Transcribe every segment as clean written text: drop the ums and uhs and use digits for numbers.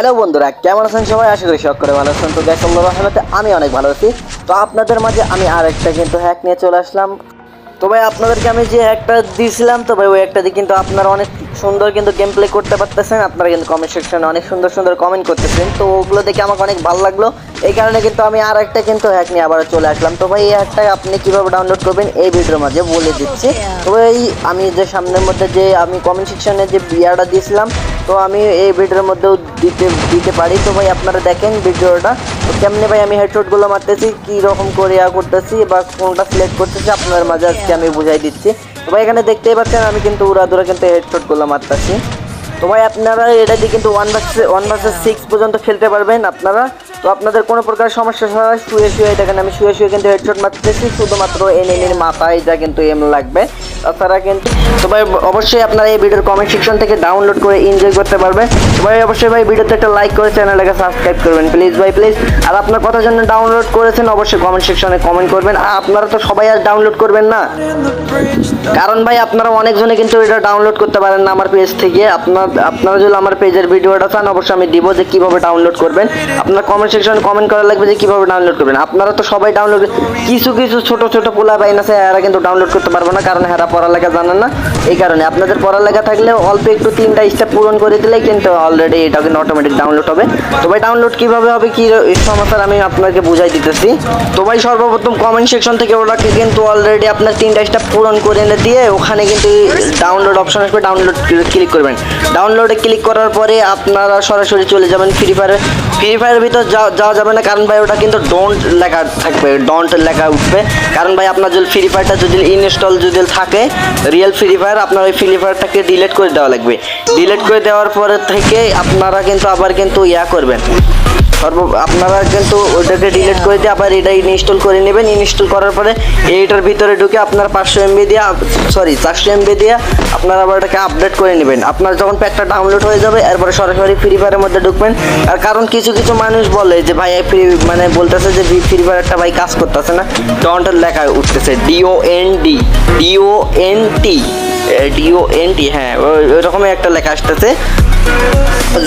Hello বন্ধুরা, কেমন আছেন সবাই? আশা করি সকলে ভালো আছেন। তো গ্যাস রহমতে আমি অনেক ভালো আছি। তো আপনাদের মাঝে আমি আর একটা কিন্তু হ্যাক নিয়ে চলে আসলাম। তো ভাই আপনাদেরকে আমি যে একটা দিয়েছিলাম, তো ভাই ওই একটা দিয়ে কিন্তু আপনারা অনেক সুন্দর কিন্তু গেম প্লে করতে পারতেছেন। আপনারা কিন্তু কমেন্ট সেকশনে অনেক সুন্দর সুন্দর কমেন্ট করতেছেন, তো ওগুলো দেখে আমাকে অনেক ভালো লাগলো। এই কারণে কিন্তু আমি আর একটা কিন্তু হ্যাক নিয়ে আবার চলে আসলাম। তো ভাই এই হ্যাকটা আপনি কীভাবে ডাউনলোড করবেন এই ভিডিওর মাঝে বলে দিচ্ছি। তো ভাই আমি যে সামনের মধ্যে যে আমি কমেন্ট সেকশনে যে বিয়ারটা দিয়েছিলাম, তো আমি এই ভিডিওর মধ্যেও দিতে পারি। তো ভাই আপনারা দেখেন ভিডিওটা, তো কেমনে ভাই আমি হেডশটগুলো মারতেছি, কী রকম করে করতেছি বা কোনটা সিলেক্ট করতেছি আপনার মাঝে আজকে আমি বুঝাই দিচ্ছি। তো ভাই এখানে দেখতেই পাচ্ছেন আমি কিন্তু উড়াদুরা কিন্তু হেডশটগুলো মারতেছি। তো ভাই আপনারা এটা দিয়ে কিন্তু 1 vs 6 পর্যন্ত খেলতে পারবেন আপনারা। তো আপনাদের কোনো প্রকার সমস্যা ছাড়া শুয়ে দেখেন আমি শুয়ে কিন্তু হেডশট মারতেছি, শুধুমাত্র এনিমির মাথায় যা কিন্তু এম লাগবে, তাছাড়া কিন্তু। তো ভাই অবশ্যই আপনারা এই ভিডিওর কমেন্ট সেকশন থেকে ডাউনলোড করে এনজয় করতে পারবেন। তো ভাই অবশ্যই ভাই ভিডিওতে একটা লাইক করে চ্যানেলটাকে সাবস্ক্রাইব করবেন প্লিজ ভাই, প্লিজ। আর আপনার কতজন জন্য ডাউনলোড করেছেন অবশ্যই কমেন্ট সেকশনে কমেন্ট করবেন। আর আপনারা তো সবাই আর ডাউনলোড করবেন না, কারণ ভাই আপনারা অনেকজনে কিন্তু এটা ডাউনলোড করতে পারেন না আমার পেজ থেকে। আপনারা যদি আমার পেজের ভিডিওটা চান অবশ্যই আমি দিব যে কীভাবে ডাউনলোড করবেন। আপনার কমেন্ট সেকশনে কমেন্ট করা লাগবে যে কীভাবে ডাউনলোড করবেন। আপনারা তো সবাই ডাউনলোড, কিছু ছোট ছোট পোলা বাইন আছে এরা কিন্তু ডাউনলোড করতে পারবো না, কারণ এরা পড়ালেখা জানেন না। এই কারণে আপনাদের পড়ালেখা থাকলে অল্প একটু 3টা স্টেপ পূরণ করে দিলেই কিন্তু অলরেডি এটা কিন্তু অটোমেটিক ডাউনলোড হবে। তো ভাই ডাউনলোড কীভাবে হবে কি সমস্যার আমি আপনাকে বুঝাই দিতেছি। তো ভাই সর্বপ্রথম কমেন্ট সেকশন থেকে ওটাকে কিন্তু অলরেডি আপনার 3টা স্টেপ পূরণ করে এনে দিয়ে ওখানে কিন্তু ডাউনলোড অপশন আসবে, ডাউনলোড ক্লিক করবেন। ডাউনলোডে ক্লিক করার পরে আপনারা সরাসরি চলে যাবেন ফ্রি ফায়ারের ভিতর যাওয়া যাবে না, কারণ ভাই ওটা কিন্তু ডোন্ট লেখা থাকবে, ডোন্ট লেখা উঠবে। কারণ ভাই আপনার যদি ফ্রি ফায়ারটা যদি ইনস্টল যদি থাকে রিয়েল ফ্রি ফায়ার, আপনার ওই ফ্রি ফায়ারটাকে ডিলিট করে দেওয়া লাগবে। ডিলিট করে দেওয়ার পরে থেকে আপনারা কিন্তু আবার কিন্তু করবেন, আপনারা কিন্তু ওটাকে ডিলিট করে দিয়ে আবার এটা ইনস্টল করে নেবেন। ইনস্টল করার পরে এইটার ভিতরে ঢুকে আপনার 500 MB দিয়ে 400 MB দিয়ে আপনারা আবার এটাকে আপডেট করে নেবেন। আপনার যখন প্যাকটা ডাউনলোড হয়ে যাবে এরপরে সরাসরি ফ্রি ফায়ারের মধ্যে ঢুকবেন। আর কারণ কিছু মানুষ বলে যে ভাই মানে বলতেছে যে ফ্রি ফায়ারটা ভাই কাজ করতেছে না, ডন্ট লেখা উঠতেছে DONT, হ্যাঁ ওইরকমই একটা লেখা আসতেছে।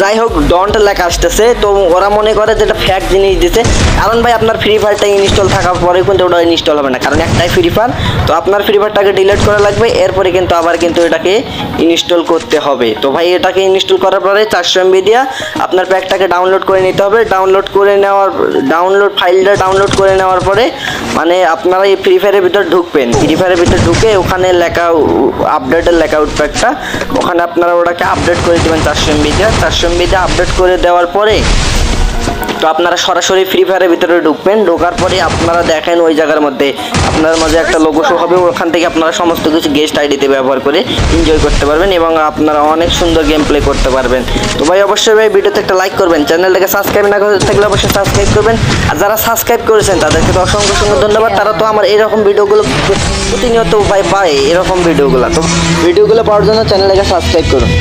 যাই হোক ডন্ট লেখা আসতেছে, তো ওরা মনে করে যে এটা ফ্যাক জিনিস দিতে। কারণ ভাই আপনার ফ্রি ফায়ারটা ইনস্টল থাকার পরে কিন্তু ওটা ইনস্টল হবে না, কারণ একটাই ফ্রি ফায়ার। তো আপনার ফ্রি ফায়ারটাকে ডিলিট করা লাগবে, এরপরে কিন্তু আবার কিন্তু এটাকে ইনস্টল করতে হবে। তো ভাই এটাকে ইনস্টল করার পরে 400 MB দিয়ে আপনার প্যাকটাকে ডাউনলোড করে নিতে হবে। ফাইলটা ডাউনলোড করে নেওয়ার পরে মানে আপনারা এই ফ্রি ফায়ারের ভিতর ঢুকবেন। ফ্রি ফায়ারের ভিতর ঢুকে ওখানে লেখা আপডেটের লেখা উঠবে একটা, ওখানে আপনারা ওটাকে আপডেট করে দেবেন 400 MB দিয়ে আপডেট করে দেওয়ার পরে তো আপনারা সরাসরি ফ্রি ফায়ারের ভিতরে ঢুকবেন। ঢোকার পরে আপনারা দেখেন ওই জায়গার মধ্যে আপনার মাঝে একটা লোগো শো হবে, ওখান থেকে আপনারা সমস্ত কিছু গেস্ট আইডিতে ব্যবহার করে এনজয় করতে পারবেন এবং আপনারা অনেক সুন্দর গেম প্লে করতে পারবেন। তো ভাই অবশ্যই ভাই ভিডিওতে একটা লাইক করবেন, চ্যানেলটাকে সাবস্ক্রাইব না করে থাকলে অবশ্যই সাবস্ক্রাইব করবেন। আর যারা সাবস্ক্রাইব করেছেন তাদেরকে তো অসংখ্য ধন্যবাদ, তারা তো আমার এরকম ভিডিওগুলো প্রতিনিয়ত পায় এরকম ভিডিওগুলো। তো ভিডিওগুলো পাওয়ার জন্য চ্যানেলটাকে সাবস্ক্রাইব করুন।